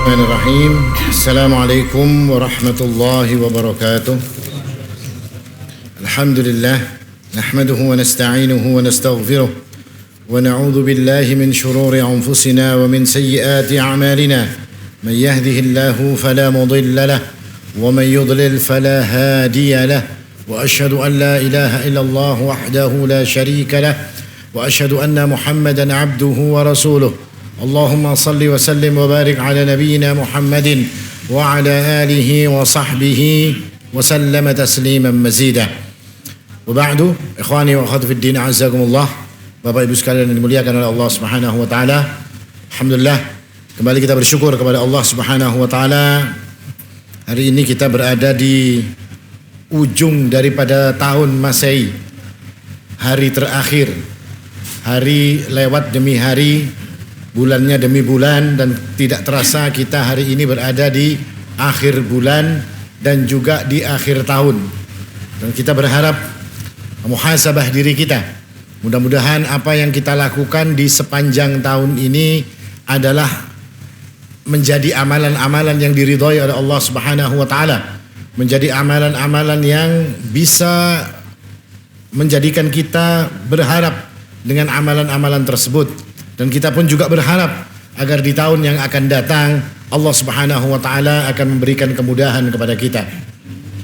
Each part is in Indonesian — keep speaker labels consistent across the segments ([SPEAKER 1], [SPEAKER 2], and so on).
[SPEAKER 1] Bismillahirrahmanirrahim. Assalamualaikum warahmatullahi wabarakatuh. Alhamdulillah nahmaduhu wa nasta'inuhu wa nastaghfiruh wa na'udzu billahi min shururi anfusina wa min sayyiati a'malina. Man yahdihillahu fala mudilla lahu wa man yudlil fala hadiya lahu. Wa ashhadu an la ilaha illallah wahdahu la sharika lahu wa ashhadu anna Muhammadan 'abduhu wa rasuluh. Allahumma salli wa sallim wa barik ala nabiyyina Muhammadin wa ala alihi wa sahbihi wa sallama tasliman mazida. Wa ba'du, ikhwani wa akhwati fid din, azzakumullah. Bapak Ibu sekalian yang dimuliakan oleh Allah Subhanahu wa taala. Alhamdulillah, kembali kita bersyukur kepada Allah Subhanahu wa taala. Hari ini kita berada di ujung daripada tahun Masehi. Hari terakhir. Hari lewat demi hari, bulannya demi bulan, dan tidak terasa kita hari ini berada di akhir bulan dan juga di akhir tahun. Dan kita berharap muhasabah diri kita. Mudah-mudahan apa yang kita lakukan di sepanjang tahun ini adalah menjadi amalan-amalan yang diridhai oleh Allah Subhanahu wa taala. Menjadi amalan-amalan yang bisa menjadikan kita berharap dengan amalan-amalan tersebut. Dan kita pun juga berharap agar di tahun yang akan datang Allah Subhanahu wa taala akan memberikan kemudahan kepada kita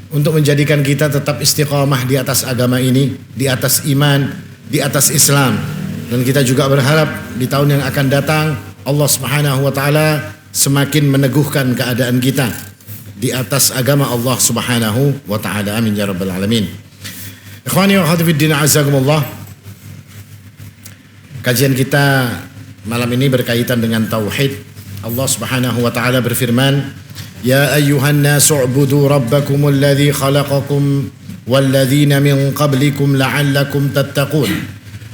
[SPEAKER 1] untuk menjadikan kita tetap istiqamah di atas agama ini, di atas iman, di atas Islam. Dan kita juga berharap di tahun yang akan datang Allah Subhanahu wa taala semakin meneguhkan keadaan kita di atas agama Allah Subhanahu wa taala. Amin ya rabbal alamin. Ikhwani wa akhwati fid din, azzakumullah. Kajian kita malam ini berkaitan dengan tauhid. Allah Subhanahu wa taala berfirman, "Ya ayyuhan nasu u'budu rabbakumul ladzi khalaqakum wal ladzina min qablikum la'allakum tattaqun.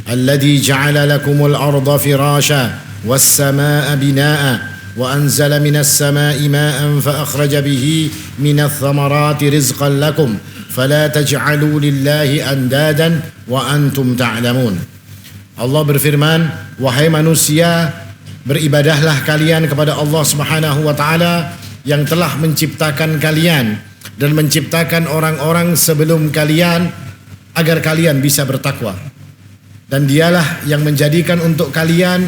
[SPEAKER 1] Alladzi ja'ala lakumul arda firasha was samaa'a binaa'a wa anzala minas samaa'i maa'an fa akhraja bihi minats thamarati rizqan lakum fala taj'alu lillahi andadan wa antum ta'lamun." Allah berfirman, wahai manusia, beribadahlah kalian kepada Allah Subhanahu wa taala yang telah menciptakan kalian dan menciptakan orang-orang sebelum kalian agar kalian bisa bertakwa. Dan dialah yang menjadikan untuk kalian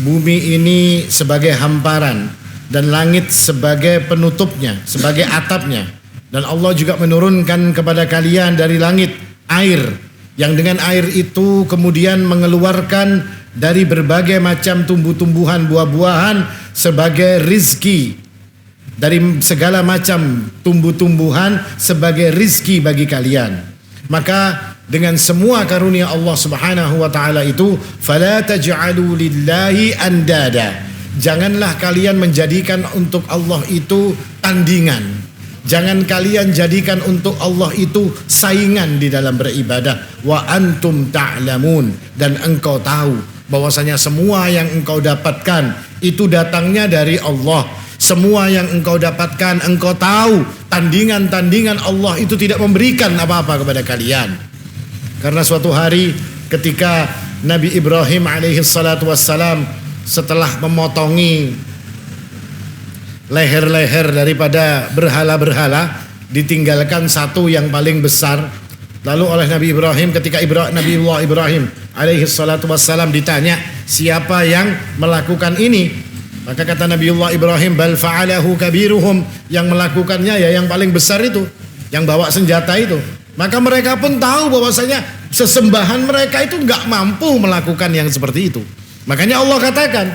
[SPEAKER 1] bumi ini sebagai hamparan dan langit sebagai penutupnya, sebagai atapnya. Dan Allah juga menurunkan kepada kalian dari langit air, yang dengan air itu kemudian mengeluarkan dari berbagai macam tumbuh-tumbuhan, buah-buahan sebagai rizki. Dari segala macam tumbuh-tumbuhan sebagai rizki bagi kalian. Maka dengan semua karunia Allah Subhanahu wa taala itu, fala taj'alu lillahi andada. Janganlah kalian menjadikan untuk Allah itu tandingan. Jangan kalian jadikan untuk Allah itu saingan di dalam beribadah. Wa antum ta'lamun, dan engkau tahu bahwasanya semua yang engkau dapatkan itu datangnya dari Allah. Semua yang engkau dapatkan, engkau tahu tandingan-tandingan Allah itu tidak memberikan apa-apa kepada kalian. Karena suatu hari ketika Nabi Ibrahim alaihi salatu wassalam setelah memotongi leher-leher daripada berhala-berhala, ditinggalkan satu yang paling besar. Lalu oleh Nabi Ibrahim, ketika Nabiullah Ibrahim alaihi salatu wassalam ditanya, siapa yang melakukan ini? Maka kata Nabiullah Ibrahim, bal fa'alahu kabiruhum, yang melakukannya ya yang paling besar itu, yang bawa senjata itu. Maka mereka pun tahu bahwasanya sesembahan mereka itu enggak mampu melakukan yang seperti itu. Makanya Allah katakan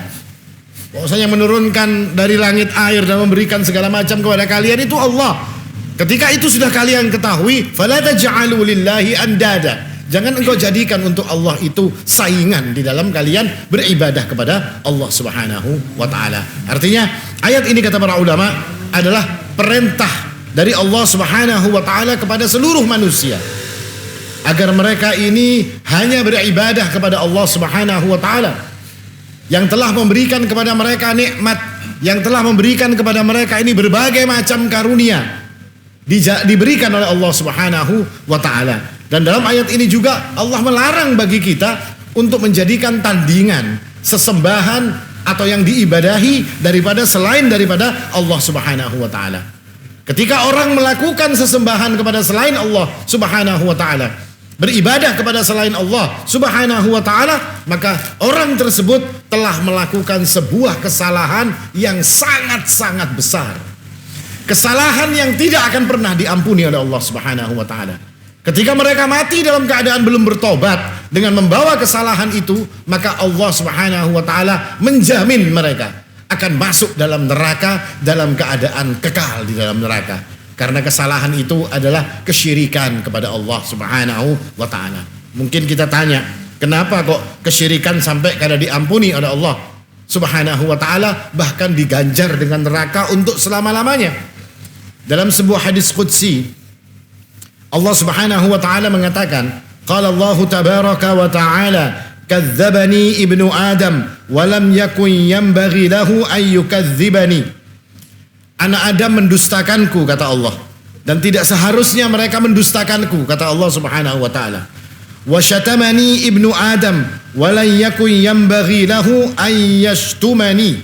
[SPEAKER 1] bahwasanya menurunkan dari langit air dan memberikan segala macam kepada kalian itu Allah. Ketika itu sudah kalian ketahui, fala taj'alu lillahi andada. Jangan engkau jadikan untuk Allah itu saingan di dalam kalian beribadah kepada Allah Subhanahu wa taala. Artinya ayat ini kata para ulama adalah perintah dari Allah Subhanahu wa taala kepada seluruh manusia agar mereka ini hanya beribadah kepada Allah Subhanahu wa taala yang telah memberikan kepada mereka nikmat, yang telah memberikan kepada mereka ini berbagai macam karunia diberikan oleh Allah Subhanahu wa taala. Dan dalam ayat ini juga Allah melarang bagi kita untuk menjadikan tandingan, sesembahan atau yang diibadahi daripada selain daripada Allah Subhanahu wa taala. Ketika orang melakukan sesembahan kepada selain Allah Subhanahu wa taala, beribadah kepada selain Allah Subhanahu wa taala, maka orang tersebut telah melakukan sebuah kesalahan yang sangat-sangat besar. Kesalahan yang tidak akan pernah diampuni oleh Allah Subhanahu wa taala. Ketika mereka mati dalam keadaan belum bertobat dengan membawa kesalahan itu, maka Allah Subhanahu wa taala menjamin mereka akan masuk dalam neraka dalam keadaan kekal di dalam neraka. Karena kesalahan itu adalah kesyirikan kepada Allah Subhanahu wa taala. Mungkin kita tanya, kenapa kok kesyirikan sampai kada diampuni oleh Allah Subhanahu wa taala, bahkan diganjar dengan neraka untuk selama-lamanya? Dalam sebuah hadis qudsi, Allah Subhanahu wa taala mengatakan, qala Allah tabaraka wa taala, kadzdzabani ibnu Adam wa lam yakun yanbaghi lahu ay yukadzdzibani. Anak Adam mendustakanku, kata Allah, dan tidak seharusnya mereka mendustakanku, kata Allah Subhanahu wa taala. Wa syatamani ibnu Adam wa lam yakun yanbaghi lahu ay yashtumani.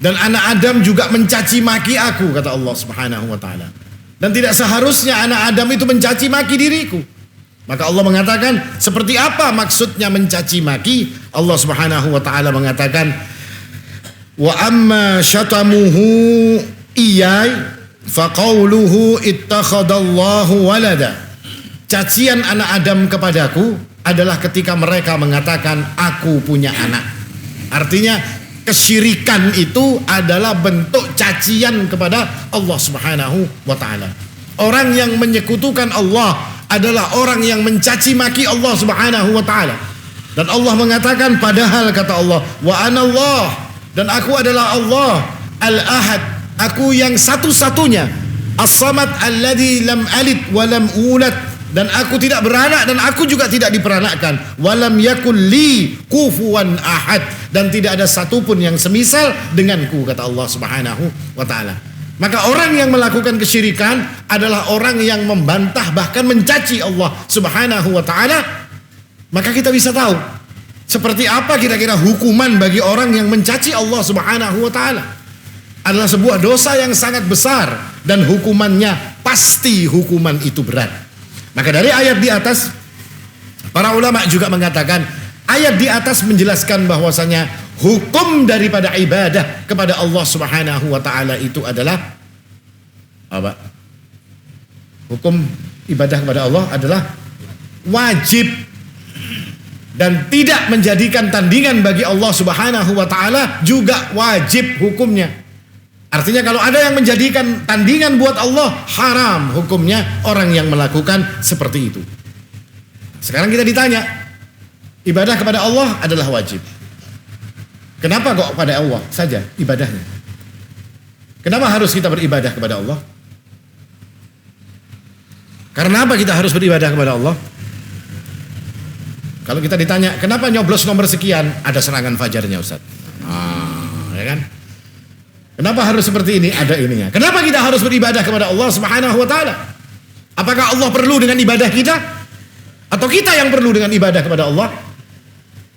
[SPEAKER 1] Dan anak Adam juga mencaci maki aku, kata Allah Subhanahu wa taala. Dan tidak seharusnya anak Adam itu mencaci maki diriku. Maka Allah mengatakan, seperti apa maksudnya mencaci maki? Allah Subhanahu wa taala mengatakan, wa amma syatamuhu iyai faqauluhu ittakhadallahu walada. Cacian anak Adam kepadaku adalah ketika mereka mengatakan aku punya anak. Artinya kesyirikan itu adalah bentuk cacian kepada Allah Subhanahu wa taala. Orang yang menyekutukan Allah adalah orang yang mencaci maki Allah Subhanahu wa taala. Dan Allah mengatakan, padahal kata Allah, wa anallah, dan aku adalah Allah al-ahad, aku yang satu-satunya, as-samad alladzi lam alid wa lam ulad, dan aku tidak beranak dan aku juga tidak diperanakkan, walam yakul li kufuwan ahad, dan tidak ada satupun yang semisal denganku, kata Allah Subhanahu wa taala. Maka orang yang melakukan kesyirikan adalah orang yang membantah bahkan mencaci Allah Subhanahu wa taala. Maka kita bisa tahu seperti apa kira-kira hukuman bagi orang yang mencaci Allah Subhanahu wa taala. Adalah sebuah dosa yang sangat besar dan hukumannya pasti hukuman itu berat. Maka dari ayat di atas, para ulama juga mengatakan, ayat di atas menjelaskan bahwasanya hukum daripada ibadah kepada Allah Subhanahu wa taala itu adalah apa? Hukum ibadah kepada Allah adalah wajib dan tidak menjadikan tandingan bagi Allah Subhanahu wa taala juga wajib hukumnya. Artinya kalau ada yang menjadikan tandingan buat Allah, haram hukumnya orang yang melakukan seperti itu. Sekarang kita ditanya, ibadah kepada Allah adalah wajib. Kenapa kok pada Allah saja ibadahnya? Kenapa harus kita beribadah kepada Allah? Karena apa kita harus beribadah kepada Allah? Kalau kita ditanya, kenapa nyoblos nomor sekian, ada serangan fajarnya Ustaz? Ya kan? Kenapa harus seperti ini? Ada ininya. Kenapa kita harus beribadah kepada Allah Subhanahu wa taala? Apakah Allah perlu dengan ibadah kita? Atau kita yang perlu dengan ibadah kepada Allah?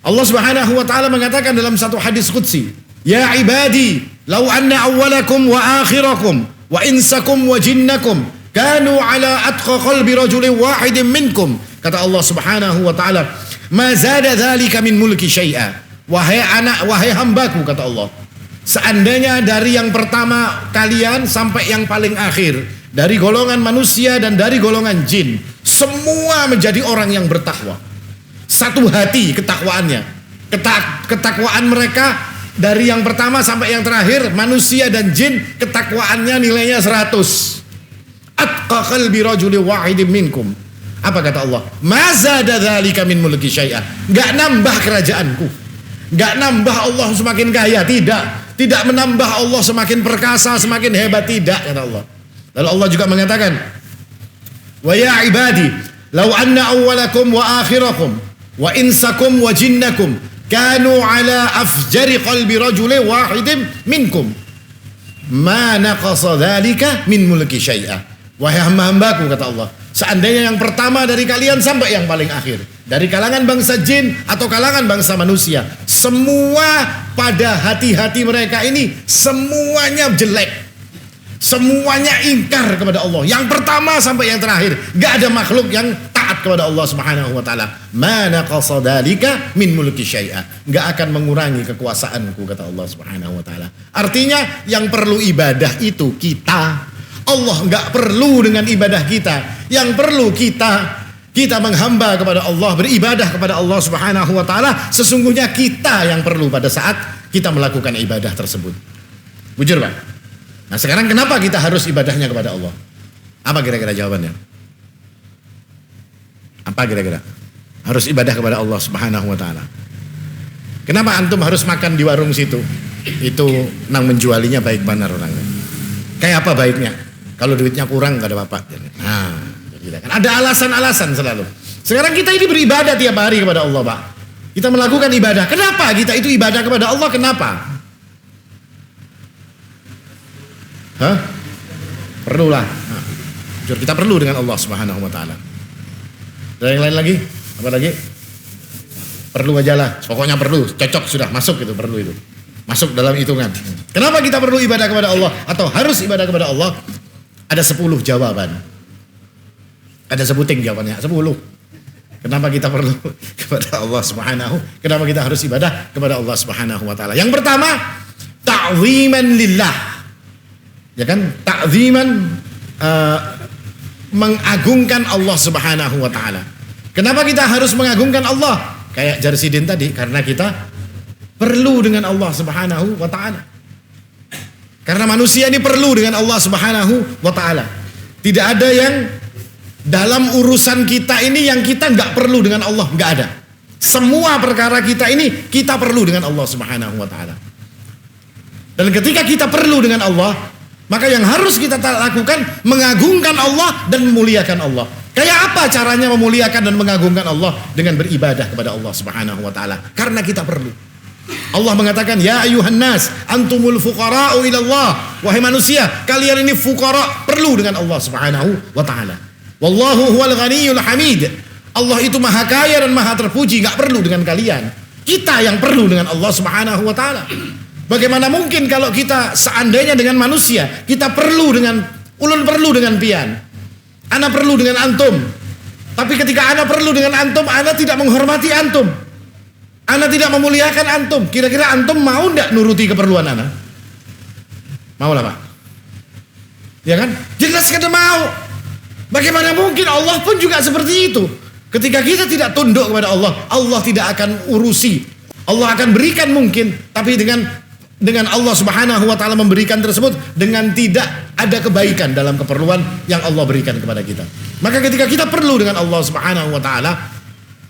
[SPEAKER 1] Allah Subhanahu wa taala mengatakan dalam satu hadis qudsi, "Ya ibadi, law anna awwalakum wa akhirakum wa insakum wa jinnakum kanu ala atqa qalbi rajulin wahidin minkum." Kata Allah Subhanahu wa taala, "Ma zada dzalika min mulki syai'a." Wahai hambaku, kata Allah, seandainya dari yang pertama kalian sampai yang paling akhir, dari golongan manusia dan dari golongan jin, semua menjadi orang yang bertakwa. Satu hati ketakwaannya. Ketakwaan mereka dari yang pertama sampai yang terakhir, manusia dan jin, ketakwaannya nilainya 100. Atqa qalbi rajulin wahidin minkum. Apa kata Allah? Ma zada dzalika min mulki syai'a. Enggak nambah kerajaanku. Enggak nambah Allah semakin kaya, tidak. Tidak menambah Allah semakin perkasa, semakin hebat, tidak, kata Allah. Lalu Allah juga mengatakan, "Wa ya ibadi, law anna awwalakum wa akhirakum wa insakum wa jinnakum kanu ala afjari qalbi rajulin wahidin minkum ma naqasa dzalika min mulki syai'a." Wahai hamba-hambaku, kata Allah, Seandainya yang pertama dari kalian sampai yang paling akhir, dari kalangan bangsa jin atau kalangan bangsa manusia, semua pada hati-hati mereka ini semuanya jelek. Semuanya ingkar kepada Allah. Yang pertama sampai yang terakhir, gak ada makhluk yang taat kepada Allah Subhanahu wa taala. Ma naqasa dzalika min mulki syai'a. Gak akan mengurangi kekuasaanku, kata Allah Subhanahu wa taala. Artinya yang perlu ibadah itu kita. Allah gak perlu dengan ibadah kita. Yang perlu kita menghamba kepada Allah, beribadah kepada Allah Subhanahu wa taala. Sesungguhnya kita yang perlu pada saat kita melakukan ibadah tersebut. Bujur, Pak? Nah, sekarang kenapa kita harus ibadahnya kepada Allah? Apa kira-kira jawabannya? Apa kira-kira? Harus ibadah kepada Allah Subhanahu wa taala. Kenapa antum harus makan di warung situ? Itu nang menjualinya baik benar orangnya. Kayak apa baiknya? Kalau duitnya kurang gak ada apa-apa. Nah, kan ada alasan-alasan selalu. Sekarang kita ini beribadah tiap hari kepada Allah, Pak. Kita melakukan ibadah. Kenapa kita itu ibadah kepada Allah? Kenapa? Hah? Perlulah. Nah, kita perlu dengan Allah Subhanahu wa taala. Ada yang lain lagi? Apa lagi? Perlu aja lah. Pokoknya perlu, cocok sudah masuk itu, perlu itu. Masuk dalam hitungan. Kenapa kita perlu ibadah kepada Allah atau harus ibadah kepada Allah? Ada 10 jawaban. Ada sebuting jawabannya, 10. Kenapa kita perlu kepada Allah Subhanahu? Kenapa kita harus ibadah kepada Allah Subhanahu wa taala? Yang pertama, ta'ziman lillah. Ya kan, ta'ziman, mengagungkan Allah Subhanahu wa taala. Kenapa kita harus mengagungkan Allah? Kayak Jarsidin tadi, karena kita perlu dengan Allah Subhanahu wa taala. Karena manusia ini perlu dengan Allah Subhanahu wa taala. Tidak ada yang dalam urusan kita ini yang kita nggak perlu dengan Allah, nggak ada. Semua perkara kita ini kita perlu dengan Allah Subhanahu wa taala. Dan ketika kita perlu dengan Allah, maka yang harus kita lakukan mengagungkan Allah dan memuliakan Allah. Kayak apa caranya memuliakan dan mengagungkan Allah? Dengan beribadah kepada Allah Subhanahu wa taala. Karena kita perlu. Allah mengatakan, ya ayuhan nas antumul fuqara'u ila Allah. Wahai manusia, kalian ini fuqara, perlu dengan Allah Subhanahu wa taala. Wallahu huwal ghaniyyul hamid. Allah itu maha kaya dan maha terpuji, enggak perlu dengan kalian. Kita yang perlu dengan Allah Subhanahu wa taala. Bagaimana mungkin kalau kita seandainya dengan manusia, kita perlu dengan, ulun perlu dengan pian, ana perlu dengan antum. Tapi ketika ana perlu dengan antum, ana tidak menghormati antum, ana tidak memuliakan antum. Kira-kira antum mau ndak nuruti keperluan ana? Mau lah, Pak. Ya kan? Jelas kada mau. Bagaimana mungkin Allah pun juga seperti itu. Ketika kita tidak tunduk kepada Allah, Allah tidak akan urusi. Allah akan berikan mungkin, tapi dengan Allah Subhanahu wa taala memberikan tersebut dengan tidak ada kebaikan dalam keperluan yang Allah berikan kepada kita. Maka ketika kita perlu dengan Allah Subhanahu wa taala,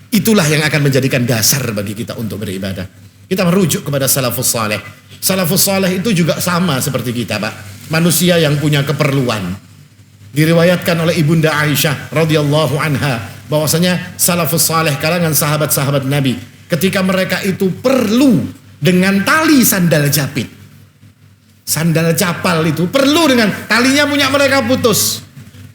[SPEAKER 1] itulah yang akan menjadikan dasar bagi kita untuk beribadah. Kita merujuk kepada salafus saleh. Salafus saleh itu juga sama seperti kita, Pak. Manusia yang punya keperluan. Diriwayatkan oleh Ibunda Aisyah radhiyallahu anha bahwasanya salafus saleh, kalangan sahabat-sahabat Nabi, ketika mereka itu perlu dengan tali sandal japit, sandal capal itu perlu dengan talinya punya mereka putus,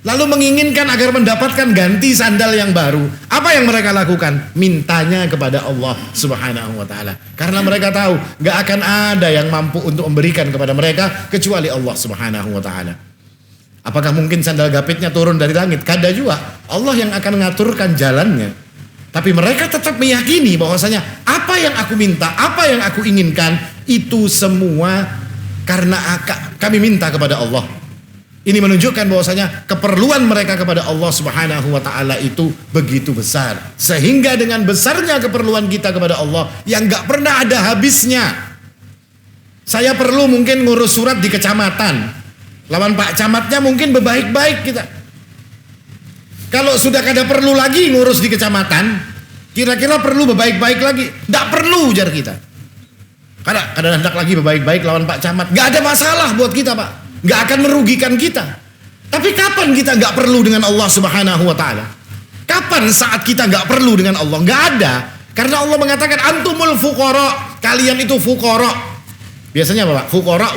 [SPEAKER 1] lalu menginginkan agar mendapatkan ganti sandal yang baru. Apa yang mereka lakukan? Mintanya kepada Allah Subhanahu wa taala. Karena mereka tahu gak akan ada yang mampu untuk memberikan kepada mereka kecuali Allah Subhanahu wa taala. Apakah mungkin sandal japitnya turun dari langit? Kada juga. Allah yang akan mengaturkan jalannya. Tapi mereka tetap meyakini bahwasanya apa yang aku minta, apa yang aku inginkan, itu semua karena kami minta kepada Allah. Ini menunjukkan bahwasanya keperluan mereka kepada Allah Subhanahu wa taala itu begitu besar. Sehingga dengan besarnya keperluan kita kepada Allah yang gak pernah ada habisnya. Saya perlu mungkin ngurus surat di kecamatan. Lawan Pak Camatnya mungkin berbaik-baik kita. Kalau sudah kada perlu lagi ngurus di kecamatan, kira-kira perlu berbaik-baik lagi? Tidak perlu jar kita. Kada hendak lagi berbaik-baik lawan Pak Camat. Gak ada masalah buat kita, Pak. Gak akan merugikan kita. Tapi kapan kita gak perlu dengan Allah Subhanahu wa ta'ala? Kapan saat kita gak perlu dengan Allah? Gak ada. Karena Allah mengatakan antumul fuqara, kalian itu fuqara. Biasanya apa, Pak? Fuqara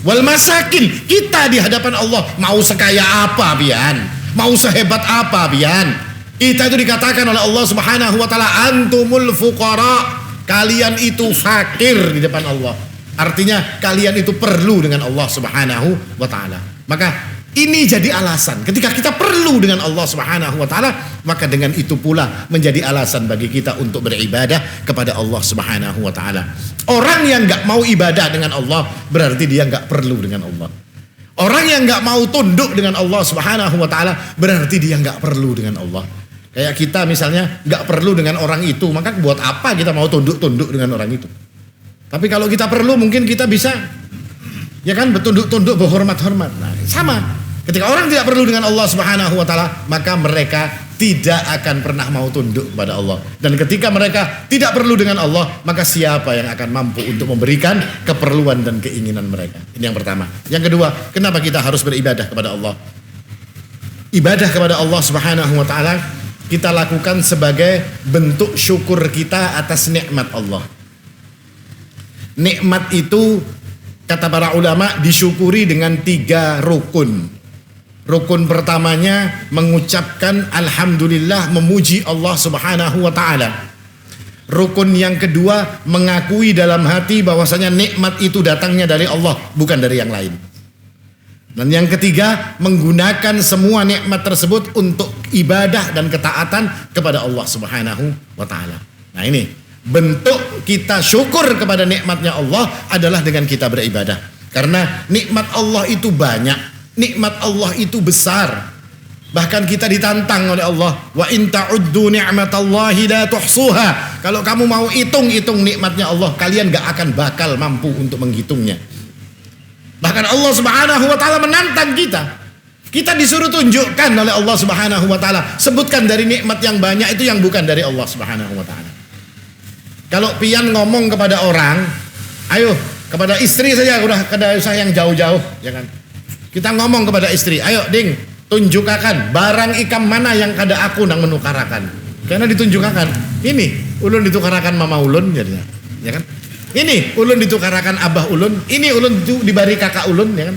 [SPEAKER 1] wal masakin. Kita di hadapan Allah mau sekaya apa pian, Mau sehebat apa pian? Kita itu dikatakan oleh Allah Subhanahu wa taala antumul fuqara. Kalian itu fakir di depan Allah. Artinya kalian itu perlu dengan Allah Subhanahu wa taala. Maka ini jadi alasan ketika kita perlu dengan Allah Subhanahu wa taala, maka dengan itu pula menjadi alasan bagi kita untuk beribadah kepada Allah Subhanahu wa taala. Orang yang enggak mau ibadah dengan Allah berarti dia enggak perlu dengan Allah. Orang yang enggak mau tunduk dengan Allah Subhanahu wa taala berarti dia enggak perlu dengan Allah. Kayak kita misalnya enggak perlu dengan orang itu, maka buat apa kita mau tunduk-tunduk dengan orang itu? Tapi kalau kita perlu mungkin kita bisa ya kan bertunduk-tunduk, berhormat-hormat. Nah, sama. Ketika orang tidak perlu dengan Allah Subhanahu wa taala, maka mereka tidak akan pernah mau tunduk kepada Allah. Dan ketika mereka tidak perlu dengan Allah, maka siapa yang akan mampu untuk memberikan keperluan dan keinginan mereka? Ini yang pertama. Yang kedua, kenapa kita harus beribadah kepada Allah? Ibadah kepada Allah Subhanahu wa taala kita lakukan sebagai bentuk syukur kita atas nikmat Allah. Nikmat itu kata para ulama disyukuri dengan 3 rukun. Rukun pertamanya mengucapkan alhamdulillah, memuji Allah Subhanahu wa taala. Rukun yang kedua mengakui dalam hati bahwasanya nikmat itu datangnya dari Allah, bukan dari yang lain. Dan yang ketiga menggunakan semua nikmat tersebut untuk ibadah dan ketaatan kepada Allah Subhanahu wa taala. Nah, ini bentuk kita syukur kepada nikmatnya Allah adalah dengan kita beribadah. Karena nikmat Allah itu banyak. Nikmat Allah itu besar. Bahkan kita ditantang oleh Allah, wa in ta'uddu ni'matallahi la tuhsuha. Kalau kamu mau hitung-hitung nikmatnya Allah, kalian gak akan bakal mampu untuk menghitungnya. Bahkan Allah Subhanahu wa taala menantang kita. Kita disuruh tunjukkan oleh Allah Subhanahu wa taala, sebutkan dari nikmat yang banyak itu yang bukan dari Allah Subhanahu wa taala. Kalau pian ngomong kepada orang, ayo kepada istri saja, udah kada usah yang jauh-jauh, ya kan? Kita ngomong kepada istri, ayo ding, tunjukkan barang ikam mana yang kada aku nang menukarakan. Karena ditunjukkan, ini ulun ditukarakan mama ulun, jadinya, ya kan? Ini ulun ditukarakan abah ulun, ini ulun dibari kakak ulun, ya kan?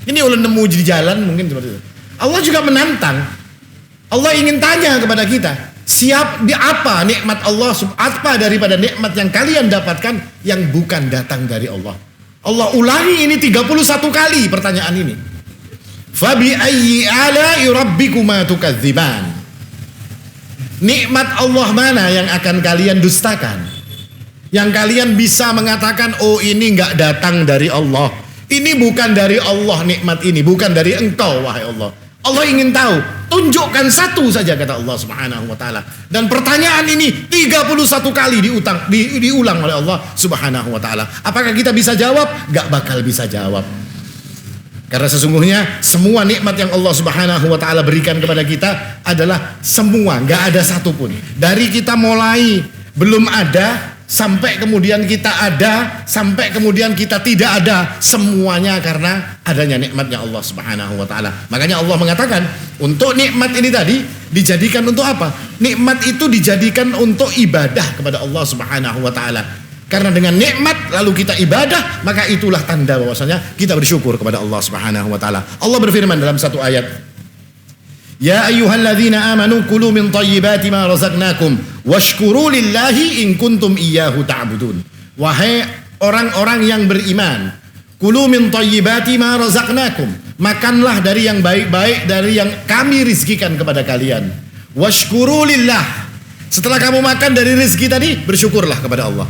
[SPEAKER 1] Ini ulun nemu di jalan, mungkin seperti itu. Allah juga menantang. Allah ingin tanya kepada kita, siap di apa nikmat Allah, apa daripada nikmat yang kalian dapatkan yang bukan datang dari Allah. Allah ulangi ini 31 kali pertanyaan ini. Fabi ayyi ala'i rabbikuma tukadziban. Nikmat Allah mana yang akan kalian dustakan? Yang kalian bisa mengatakan, oh ini enggak datang dari Allah. Ini bukan dari Allah nikmat ini, bukan dari engkau wahai Allah. Allah ingin tahu, tunjukkan satu saja kata Allah Subhanahu wa taala. Dan pertanyaan ini 31 kali diulang oleh Allah Subhanahu wa taala. Apakah kita bisa jawab? Enggak bakal bisa jawab. Karena sesungguhnya semua nikmat yang Allah Subhanahu wa taala berikan kepada kita adalah semua, enggak ada satupun. Dari kita mulai belum ada sampai kemudian kita ada, sampai kemudian kita tidak ada, semuanya karena adanya nikmatnya Allah Subhanahu wa taala. Makanya Allah mengatakan, untuk nikmat ini tadi dijadikan untuk apa? Nikmat itu dijadikan untuk ibadah kepada Allah Subhanahu wa taala. Karena dengan nikmat lalu kita ibadah, maka itulah tanda bahwasanya kita bersyukur kepada Allah Subhanahu wa taala. Allah berfirman dalam satu ayat, ya ayyuhalladzina amanu kulu min thayyibati ma razaqnakum washkuru lillahi in kuntum iyyahu ta'budun. Wahai orang-orang yang beriman, kulu min thayyibati ma razaqnakum, makanlah dari yang baik-baik dari yang kami rizkikan kepada kalian. Washkuru lillah, setelah kamu makan dari rezeki tadi, bersyukurlah kepada Allah.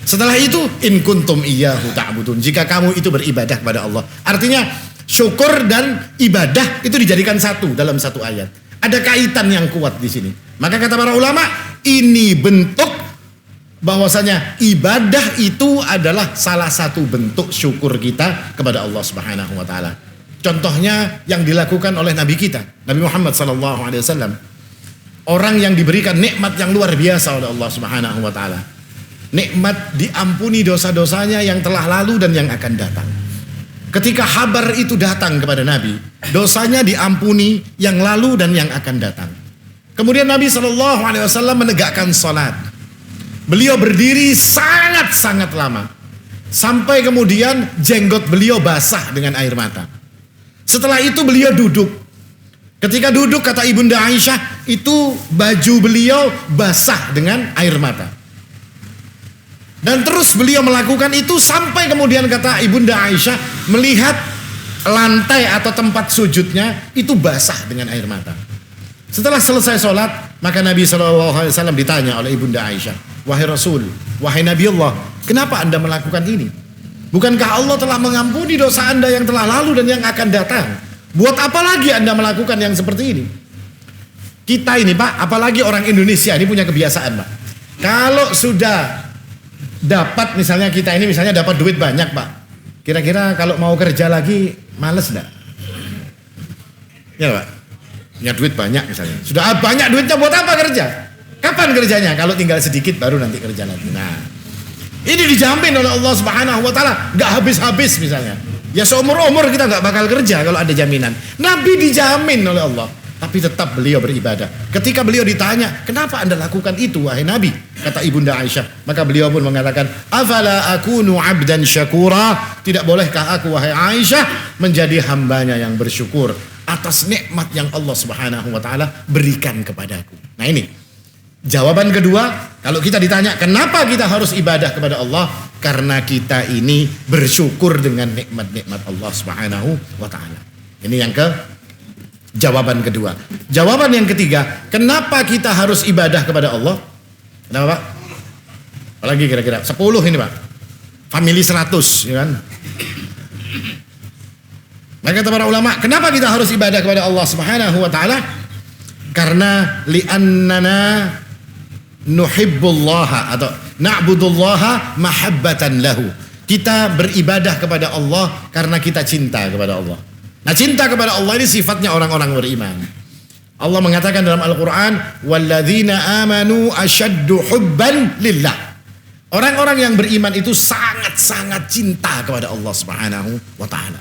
[SPEAKER 1] Setelah itu, in kuntum iyyahu ta'budun, jika kamu itu beribadah kepada Allah. Artinya syukur dan ibadah itu dijadikan satu dalam satu ayat. Ada kaitan yang kuat di sini. Maka kata para ulama, ini bentuk bahwasanya ibadah itu adalah salah satu bentuk syukur kita kepada Allah Subhanahu wa taala. Contohnya yang dilakukan oleh Nabi kita, Nabi Muhammad sallallahu alaihi wasallam. Orang yang diberikan nikmat yang luar biasa oleh Allah Subhanahu wa taala. Nikmat diampuni dosa-dosanya yang telah lalu dan yang akan datang. Ketika kabar itu datang kepada Nabi, dosanya diampuni yang lalu dan yang akan datang. Kemudian Nabi SAW menegakkan salat. Beliau berdiri sangat-sangat lama, sampai kemudian jenggot beliau basah dengan air mata. Setelah itu beliau duduk. Ketika duduk, kata Ibunda Aisyah, itu baju beliau basah dengan air mata. Dan terus beliau melakukan itu sampai kemudian kata Ibunda Aisyah melihat lantai atau tempat sujudnya itu basah dengan air mata. Setelah selesai sholat, maka Nabi SAW ditanya oleh Ibunda Aisyah, wahai Rasul, wahai Nabi Allah, kenapa Anda melakukan ini? Bukankah Allah telah mengampuni dosa Anda yang telah lalu dan yang akan datang? Buat apa lagi Anda melakukan yang seperti ini? Kita ini Pak, apalagi orang Indonesia ini punya kebiasaan Pak. Kalau sudah dapat, misalnya kita ini misalnya dapat duit banyak Pak, kira-kira kalau mau kerja lagi males enggak? Ya Pak, punya duit banyak misalnya, sudah banyak duitnya, buat apa kerja? Kapan kerjanya? Kalau tinggal sedikit baru nanti kerja lagi. Nah, ini dijamin oleh Allah Subhanahu wa taala, enggak habis-habis misalnya. Ya seumur-umur kita nggak bakal kerja kalau ada jaminan. Nabi dijamin oleh Allah, tapi tetap beliau beribadah. Ketika beliau ditanya, kenapa Anda lakukan itu wahai Nabi? Kata Ibunda Aisyah, maka beliau pun mengatakan, afala akunu abdan syakura? Tidak bolehkah aku wahai Aisyah menjadi hambanya yang bersyukur atas nikmat yang Allah Subhanahu wa taala berikan kepadaku. Nah ini jawaban kedua, kalau kita ditanya kenapa kita harus ibadah kepada Allah? Karena kita ini bersyukur dengan nikmat-nikmat Allah Subhanahu wa taala. Ini yang jawaban kedua. Jawaban yang ketiga, kenapa kita harus ibadah kepada Allah? Kenapa Pak? Apalagi kira-kira 10 ini Pak. Family 100 ya kan? Maka kata para ulama, kenapa kita harus ibadah kepada Allah Subhanahu wa taala? Karena li'annana nuhibbullaha atau na'budullaha mahabbatan lahu. Kita beribadah kepada Allah karena kita cinta kepada Allah. Nah, cinta kepada Allah ini sifatnya orang-orang beriman. Allah mengatakan dalam Al-Qur'an, walladzina amanu asyaddu hubban lillah. Orang-orang yang beriman itu sangat-sangat cinta kepada Allah Subhanahu wa taala.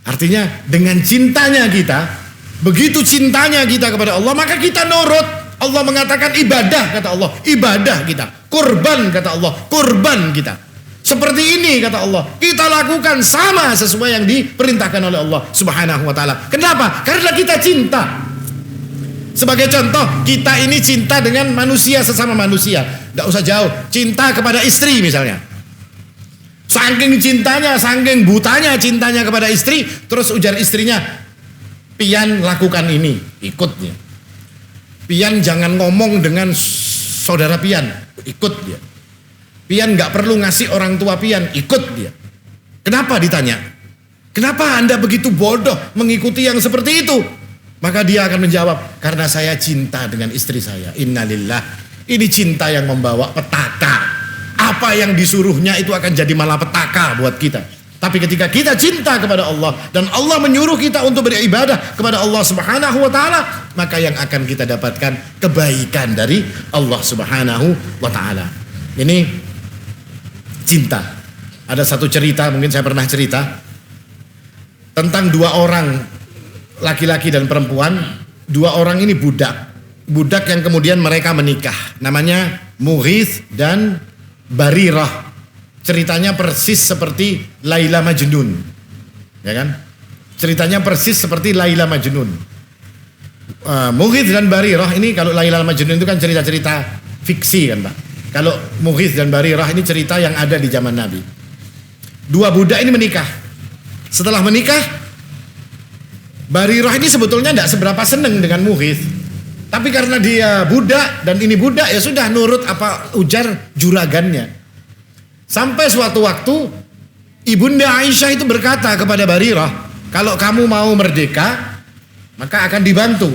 [SPEAKER 1] Artinya dengan cintanya kita, begitu cintanya kita kepada Allah, maka kita nurut. Allah mengatakan ibadah, kata Allah, ibadah kita. Kurban, kata Allah, kurban kita. Seperti ini, kata Allah, kita lakukan sama sesuai yang diperintahkan oleh Allah Subhanahu wa taala. Kenapa? Karena kita cinta. Sebagai contoh, kita ini cinta dengan manusia, sesama manusia. Tidak usah jauh, cinta kepada istri misalnya. Saking cintanya, saking butanya cintanya kepada istri, terus ujar istrinya, pian lakukan ini, ikut dia. Pian jangan ngomong dengan saudara Pian, ikut dia. Pian nggak perlu ngasih orang tua Pian, ikut dia. Kenapa ditanya? Kenapa Anda begitu bodoh mengikuti yang seperti itu? Maka dia akan menjawab, karena saya cinta dengan istri saya. Innalillah. Ini cinta yang membawa petaka. Apa yang disuruhnya itu akan jadi malapetaka buat kita. Tapi ketika kita cinta kepada Allah dan Allah menyuruh kita untuk beribadah kepada Allah Subhanahu wa taala, maka yang akan kita dapatkan kebaikan dari Allah Subhanahu wa taala. Ini cinta. Ada satu cerita, mungkin saya pernah cerita tentang dua orang, laki-laki dan perempuan. Dua orang ini budak yang kemudian mereka menikah. Namanya Mughith dan Barirah. Ceritanya persis seperti Laila Majnun, ya kan? Ceritanya persis seperti Laila Majnun. Mughith dan Barirah ini, kalau Laila Majnun itu kan cerita-cerita fiksi kan Pak. Kalau Mughith dan Barirah ini cerita yang ada di zaman Nabi. Dua budak ini menikah. Setelah menikah, Barirah ini sebetulnya tidak seberapa senang dengan Mughith. Tapi karena dia budak dan ini budak, ya sudah nurut apa ujar juragannya. Sampai suatu waktu Ibunda Aisyah itu berkata kepada Barirah, kalau kamu mau merdeka maka akan dibantu.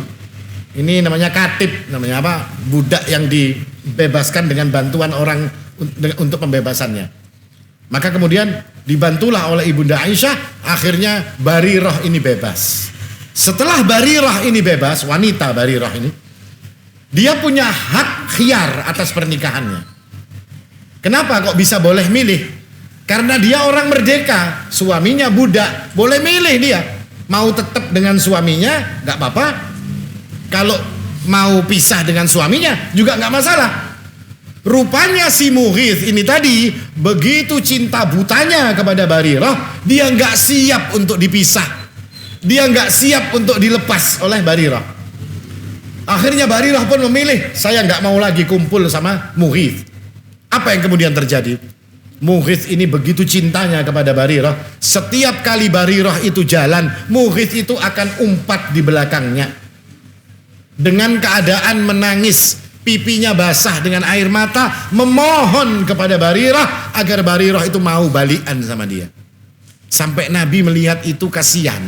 [SPEAKER 1] Ini namanya katib, namanya apa? Budak yang dibebaskan dengan bantuan orang untuk pembebasannya. Maka kemudian dibantulah oleh Ibunda Aisyah, akhirnya Barirah ini bebas. Setelah Barirah ini bebas, wanita Barirah ini, dia punya hak khiyar atas pernikahannya. Kenapa kok bisa boleh milih? Karena dia orang merdeka, suaminya budak, boleh milih dia. Mau tetap dengan suaminya, nggak apa-apa. Kalau mau pisah dengan suaminya, juga nggak masalah. Rupanya si Mughith ini tadi, begitu cinta butanya kepada Barirah, dia nggak siap untuk dipisah. Dia nggak siap untuk dilepas oleh Barirah. Akhirnya Barirah pun memilih, saya nggak mau lagi kumpul sama Mughith. Apa yang kemudian terjadi? Mughith ini begitu cintanya kepada Barirah, setiap kali Barirah itu jalan, Mughith itu akan umpat di belakangnya. Dengan keadaan menangis, pipinya basah dengan air mata, memohon kepada Barirah agar Barirah itu mau balikan sama dia. Sampai Nabi melihat itu kasihan.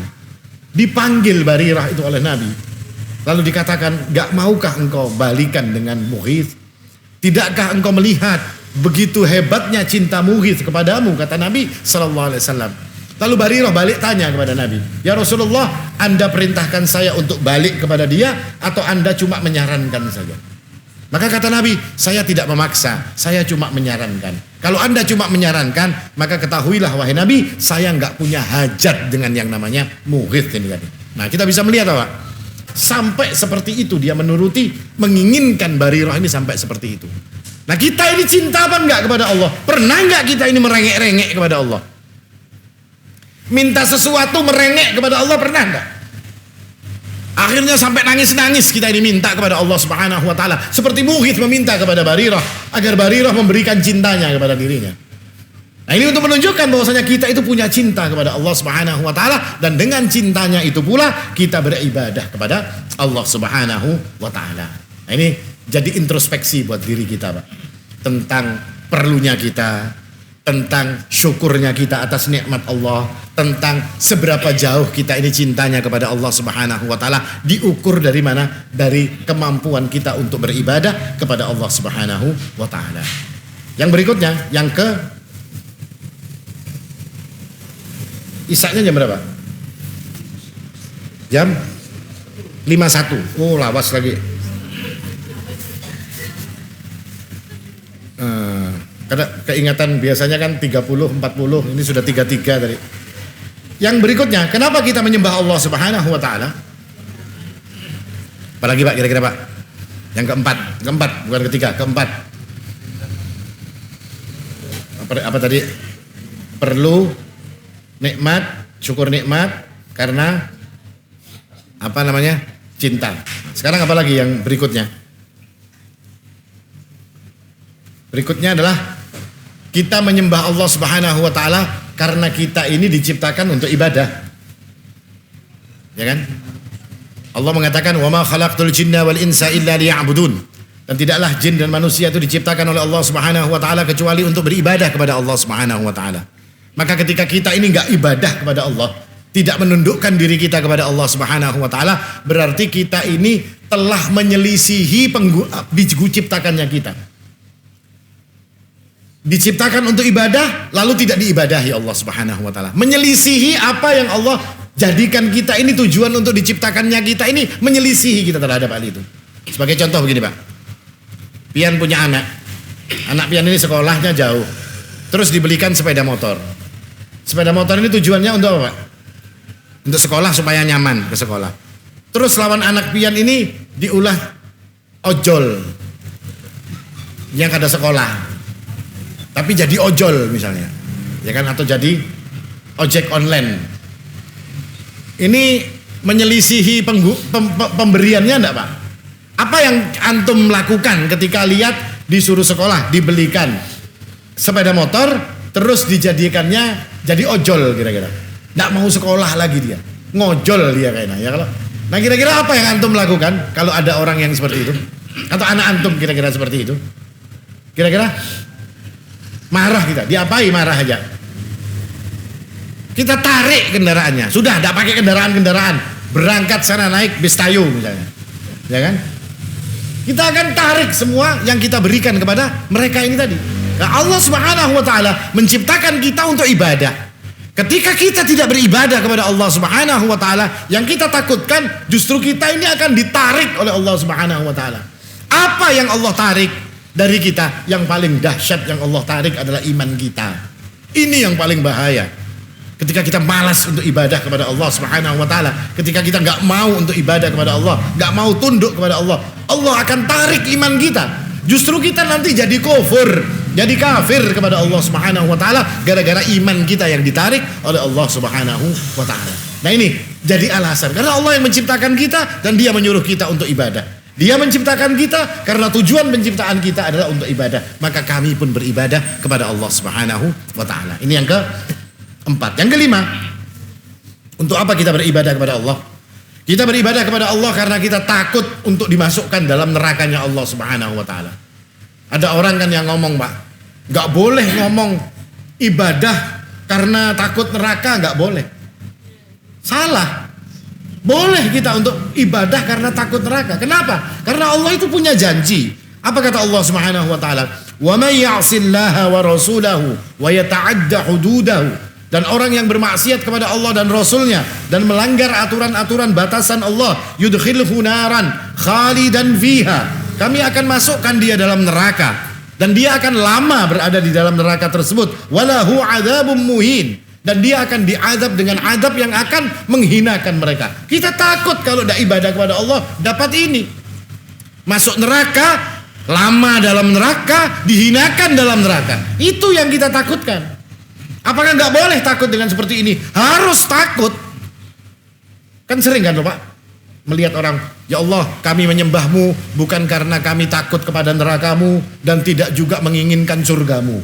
[SPEAKER 1] Dipanggil Barirah itu oleh Nabi. Lalu dikatakan, gak maukah engkau balikan dengan Mughith? Tidakkah engkau melihat begitu hebatnya cinta Mughith kepadamu, kata Nabi SAW. Lalu Barirah balik tanya kepada Nabi, ya Rasulullah, Anda perintahkan saya untuk balik kepada dia atau Anda cuma menyarankan saja? Maka kata Nabi, saya tidak memaksa, saya cuma menyarankan. Kalau Anda cuma menyarankan, maka ketahuilah wahai Nabi, saya nggak punya hajat dengan yang namanya Mughith ini tadi. Nah, kita bisa melihat apa? Sampai seperti itu dia menuruti, menginginkan Barirah ini sampai seperti itu. Nah, kita ini cinta apa enggak kepada Allah? Pernah enggak kita ini merengek-rengek kepada Allah? Minta sesuatu merengek kepada Allah, pernah enggak? Akhirnya sampai nangis-nangis kita ini minta kepada Allah Subhanahu wa taala, seperti Mughith meminta kepada Barirah agar Barirah memberikan cintanya kepada dirinya. Nah, ini untuk menunjukkan bahwasanya kita itu punya cinta kepada Allah Subhanahu wa taala, dan dengan cintanya itu pula kita beribadah kepada Allah Subhanahu wa taala. Nah, ini jadi introspeksi buat diri kita, Pak, tentang perlunya kita, tentang syukurnya kita atas nikmat Allah, tentang seberapa jauh kita ini cintanya kepada Allah Subhanahu wa taala, diukur dari mana? Dari kemampuan kita untuk beribadah kepada Allah Subhanahu wa taala. Yang berikutnya, yang ke Isaknya jam berapa? Jam 51. Oh, lawas lagi. Karena keingatan biasanya kan 30, 40, ini sudah 33 tadi. Yang berikutnya, kenapa kita menyembah Allah Subhanahu wa taala? Apalagi Pak, kira-kira Pak? Yang keempat, bukan ketiga, keempat. Apa tadi? Perlu nikmat, syukur nikmat karena apa namanya? Cinta. Sekarang apa lagi yang berikutnya? Berikutnya adalah kita menyembah Allah Subhanahu wa taala karena kita ini diciptakan untuk ibadah. Ya kan? Allah mengatakan, "Wa ma khalaqtul jinna wal insa illa liya'budun." Dan tidaklah jin dan manusia itu diciptakan oleh Allah Subhanahu wa taala kecuali untuk beribadah kepada Allah Subhanahu wa taala. Maka ketika kita ini enggak ibadah kepada Allah, tidak menundukkan diri kita kepada Allah Subhanahu wa taala, berarti kita ini telah menyelisihi diciptakannya kita. Diciptakan untuk ibadah, lalu tidak diibadahi Allah Subhanahu wa taala. Menyelisihi apa yang Allah jadikan kita ini tujuan untuk diciptakannya kita ini, menyelisihi kita terhadap hal itu. Sebagai contoh begini, Pak. Pian punya anak. Anak Pian ini sekolahnya jauh. Terus dibelikan sepeda motor. Sepeda motor ini tujuannya untuk apa, Pak? Untuk sekolah supaya nyaman ke sekolah. Terus lawan anak Pian ini diulah ojol yang kada sekolah, tapi jadi ojol misalnya, ya kan, atau jadi ojek online. Ini menyelisihi pemberiannya enggak, Pak? Apa yang antum lakukan ketika lihat disuruh sekolah, dibelikan sepeda motor, terus dijadikannya jadi ojol kira-kira? Nggak mau sekolah lagi dia, ngojol dia kayaknya, ya kalau. Nah, kira-kira apa yang antum lakukan kalau ada orang yang seperti itu? Atau anak antum kira-kira seperti itu? Kira-kira marah kita, diapai marah aja? Kita tarik kendaraannya, sudah tidak pakai kendaraan, berangkat sana naik bis tayu misalnya, ya kan? Kita akan tarik semua yang kita berikan kepada mereka ini tadi. Nah, Allah Subhanahu wa taala menciptakan kita untuk ibadah. Ketika kita tidak beribadah kepada Allah Subhanahu wa taala, yang kita takutkan justru kita ini akan ditarik oleh Allah Subhanahu wa taala. Apa yang Allah tarik dari kita? Yang paling dahsyat yang Allah tarik adalah iman kita. Ini yang paling bahaya. Ketika kita malas untuk ibadah kepada Allah Subhanahu wa taala, ketika kita nggak mau untuk ibadah kepada Allah, nggak mau tunduk kepada Allah, Allah akan tarik iman kita. Justru kita nanti jadi kufur, jadi kafir kepada Allah Subhanahu wa taala gara-gara iman kita yang ditarik oleh Allah Subhanahu wa taala. Nah ini jadi alasan karena Allah yang menciptakan kita dan Dia menyuruh kita untuk ibadah. Dia menciptakan kita karena tujuan penciptaan kita adalah untuk ibadah. Maka kami pun beribadah kepada Allah Subhanahu wa taala. Ini yang keempat. Yang kelima, untuk apa kita beribadah kepada Allah? Kita beribadah kepada Allah karena kita takut untuk dimasukkan dalam nerakanya Allah Subhanahu wa taala. Ada orang kan yang ngomong, Pak, nggak boleh ngomong ibadah karena takut neraka, nggak boleh. Salah. Boleh kita untuk ibadah karena takut neraka. Kenapa? Karena Allah itu punya janji. Apa kata Allah Subhanahu wa taala? "Wa may ya'sillaha wa rasulahu wa yata'adda hududahu." Dan orang yang bermaksiat kepada Allah dan Rasulnya dan melanggar aturan-aturan batasan Allah, yudkhilhu naran khalidan fiha. Kami akan masukkan dia dalam neraka dan dia akan lama berada di dalam neraka tersebut. Walahu adzabum muhin. Dan dia akan diazab dengan azab yang akan menghinakan mereka. Kita takut kalau tidak ibadah kepada Allah dapat ini. Masuk neraka, lama dalam neraka, dihinakan dalam neraka. Itu yang kita takutkan. Apakah nggak boleh takut dengan seperti ini? Harus takut. Kan sering kan loh Pak, melihat orang, ya Allah kami menyembahmu bukan karena kami takut kepada nerakamu dan tidak juga menginginkan surgamu.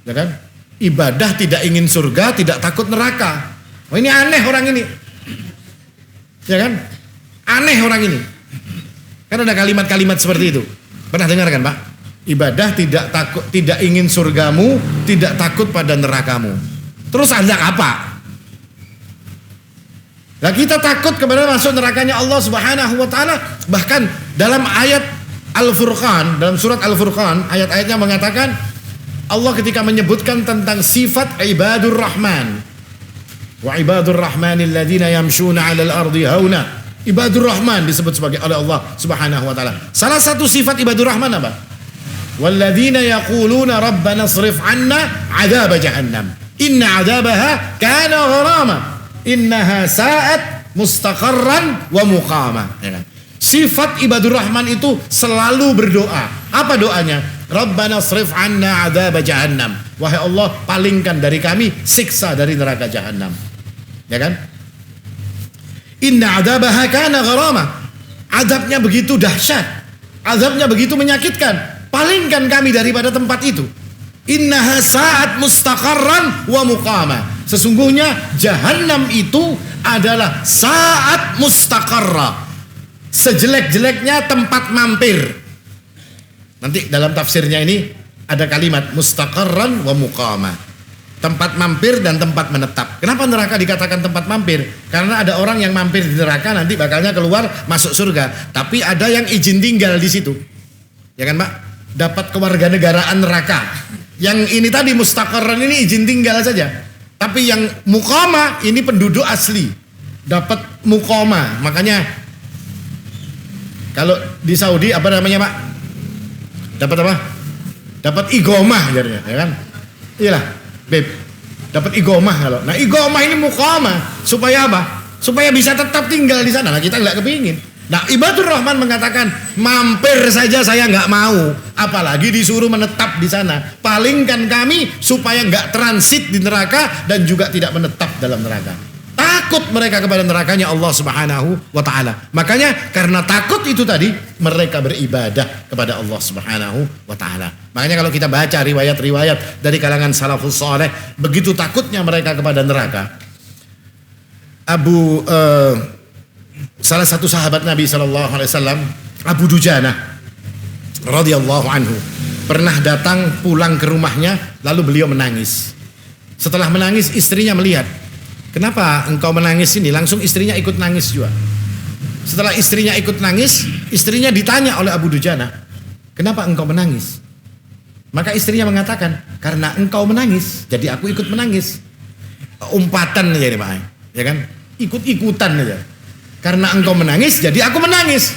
[SPEAKER 1] Ya kan? Ibadah tidak ingin surga, tidak takut neraka. Oh ini aneh orang ini. Ya kan? Aneh orang ini. Kan ada kalimat-kalimat seperti itu. Pernah dengar kan Pak? Ibadah tidak takut, tidak ingin surgamu, tidak takut pada nerakamu. Terus ada apa? Nah kita takut kepada masuk nerakanya Allah Subhanahu wa taala. Bahkan dalam ayat Al-Furqan, dalam surat Al-Furqan, ayat-ayatnya mengatakan Allah ketika menyebutkan tentang sifat ibadur rahman, wa ibadur rahmanil ladzina yamshuna 'alal ardi hauna. Ibadur rahman disebut sebagai oleh Allah Subhanahu wa taala. Salah satu sifat ibadur rahman apa? Walladzina yaquluna rabbana srif 'anna 'adzab jahannam inna 'adzabaha kana gharama innaha sa'at mustaqarran wa muqama. Sifat ibadur rahman itu selalu berdoa. Apa doanya? Rabbana srif 'anna 'adzab jahannam. Wahai Allah, palingkan dari kami siksa dari neraka jahannam. Ya kan? Inna 'adzabaha kana gharama. Azabnya begitu dahsyat. Azabnya begitu menyakitkan. Palingkan kami daripada tempat itu. Innaha sa'at mustaqarran wa muqama. Sesungguhnya jahannam itu adalah sa'at mustaqarra. Sejelek-jeleknya tempat mampir. Nanti dalam tafsirnya ini ada kalimat mustaqarran wa muqama. Tempat mampir dan tempat menetap. Kenapa neraka dikatakan tempat mampir? Karena ada orang yang mampir di neraka nanti bakalnya keluar masuk surga. Tapi ada yang izin tinggal di situ. Ya kan Pak? Dapat kewarganegaraan neraka. Yang ini tadi mustaqarran ini izin tinggal saja. Tapi yang muqama ini penduduk asli. Dapat muqama. Makanya kalau di Saudi apa namanya Pak? Dapat apa? Dapat igomah jadinya, ya kan? Iyalah, Beb. Dapat igomah kalau. Nah, igomah ini muqamah supaya apa? Supaya bisa tetap tinggal di sana. Nah, kita nggak kepingin. Nah, ibadur rahman mengatakan, mampir saja saya nggak mau, apalagi disuruh menetap di sana. Palingkan kami supaya nggak transit di neraka dan juga tidak menetap dalam neraka. Takut mereka kepada nerakanya Allah Subhanahu wa taala. Makanya karena takut itu tadi mereka beribadah kepada Allah Subhanahu wa taala. Makanya kalau kita baca riwayat-riwayat dari kalangan salafus saleh, begitu takutnya mereka kepada neraka. Salah satu sahabat Nabi sallallahu alaihi wasallam, Abu Dujana radhiyallahu anhu, pernah datang pulang ke rumahnya lalu beliau menangis. Setelah menangis istrinya melihat, kenapa engkau menangis ini? Langsung istrinya ikut nangis juga. Setelah istrinya ikut nangis, istrinya ditanya oleh Abu Dujana, kenapa engkau menangis? Maka istrinya mengatakan, karena engkau menangis, jadi aku ikut menangis. Umpatan aja nih Pak, ya kan? Ikut-ikutan aja. Karena engkau menangis, jadi aku menangis.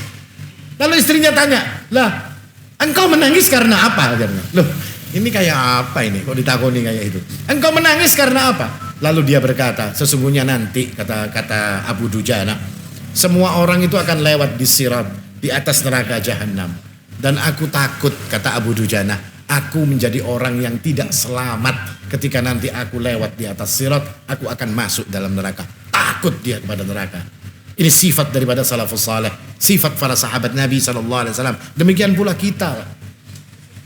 [SPEAKER 1] Lalu istrinya tanya, lah engkau menangis karena apa? Loh, ini kayak apa ini? Kok ditakoni kayak itu? Engkau menangis karena apa? Lalu dia berkata, sesungguhnya nanti kata Abu Dujana, semua orang itu akan lewat di sirat, di atas neraka jahanam. Dan aku takut, kata Abu Dujana, Aku menjadi orang yang tidak selamat ketika nanti aku lewat di atas sirat, aku akan masuk dalam neraka. Takut dia kepada neraka. Ini sifat daripada salafus saleh, sifat para sahabat Nabi SAW. Demikian pula kita.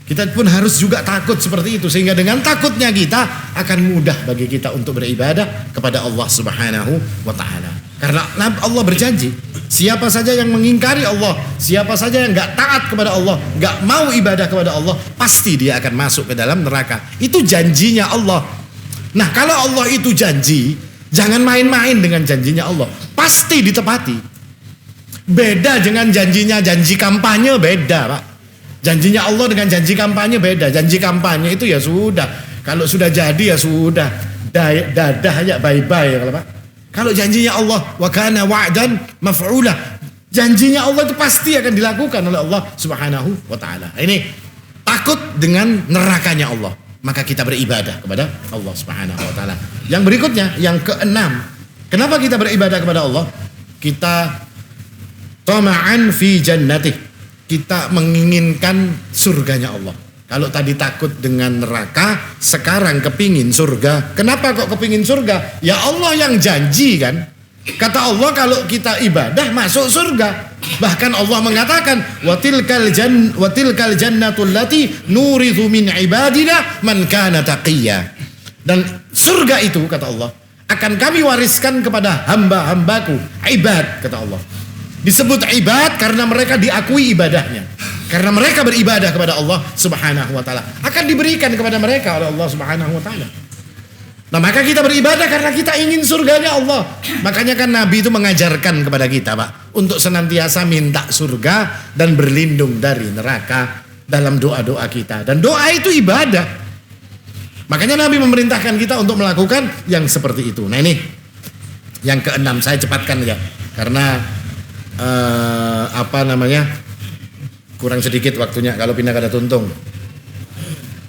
[SPEAKER 1] Kita pun harus juga takut seperti itu, sehingga dengan takutnya kita akan mudah bagi kita untuk beribadah kepada Allah Subhanahu wa taala. Karena Allah berjanji, siapa saja yang mengingkari Allah, siapa saja yang enggak taat kepada Allah, enggak mau ibadah kepada Allah, pasti dia akan masuk ke dalam neraka. Itu janjinya Allah. Nah, kalau Allah itu janji, jangan main-main dengan janjinya Allah. Pasti ditepati. Beda dengan janjinya, janji kampanye beda, Pak. Janjinya Allah dengan janji kampanye beda. Janji kampanye itu ya sudah, kalau sudah jadi ya sudah, dadah ya bye-bye ya, Pak. Kalau janjinya Allah, wa kana wa'dan maf'ula, janjinya Allah itu pasti akan dilakukan oleh Allah Subhanahu wa taala. Ini takut dengan nerakanya Allah, maka kita beribadah kepada Allah Subhanahu wa taala. Yang berikutnya, yang keenam, kenapa kita beribadah kepada Allah? Kita tama'an fi jannatih, kita menginginkan surganya Allah. Kalau tadi takut dengan neraka, sekarang kepingin surga. Kenapa kok kepingin surga? Ya Allah yang janji kan. Kata Allah kalau kita ibadah masuk surga. Bahkan Allah mengatakan wa tilkal jannatul lati nurithu min ibadina man kana taqiyya. Dan surga itu kata Allah akan kami wariskan kepada hamba-hambaku, ibad kata Allah. Disebut ibad karena mereka diakui ibadahnya. Karena mereka beribadah kepada Allah Subhanahu wa taala, akan diberikan kepada mereka oleh Allah Subhanahu wa taala. Nah, maka kita beribadah karena kita ingin surganya Allah. Makanya kan Nabi itu mengajarkan kepada kita, Pak, untuk senantiasa minta surga dan berlindung dari neraka dalam doa-doa kita. Dan doa itu ibadah. Makanya Nabi memerintahkan kita untuk melakukan yang seperti itu. Nah, ini yang keenam, saya cepatkan ya. Karena kurang sedikit waktunya kalau pindah kada tuntung.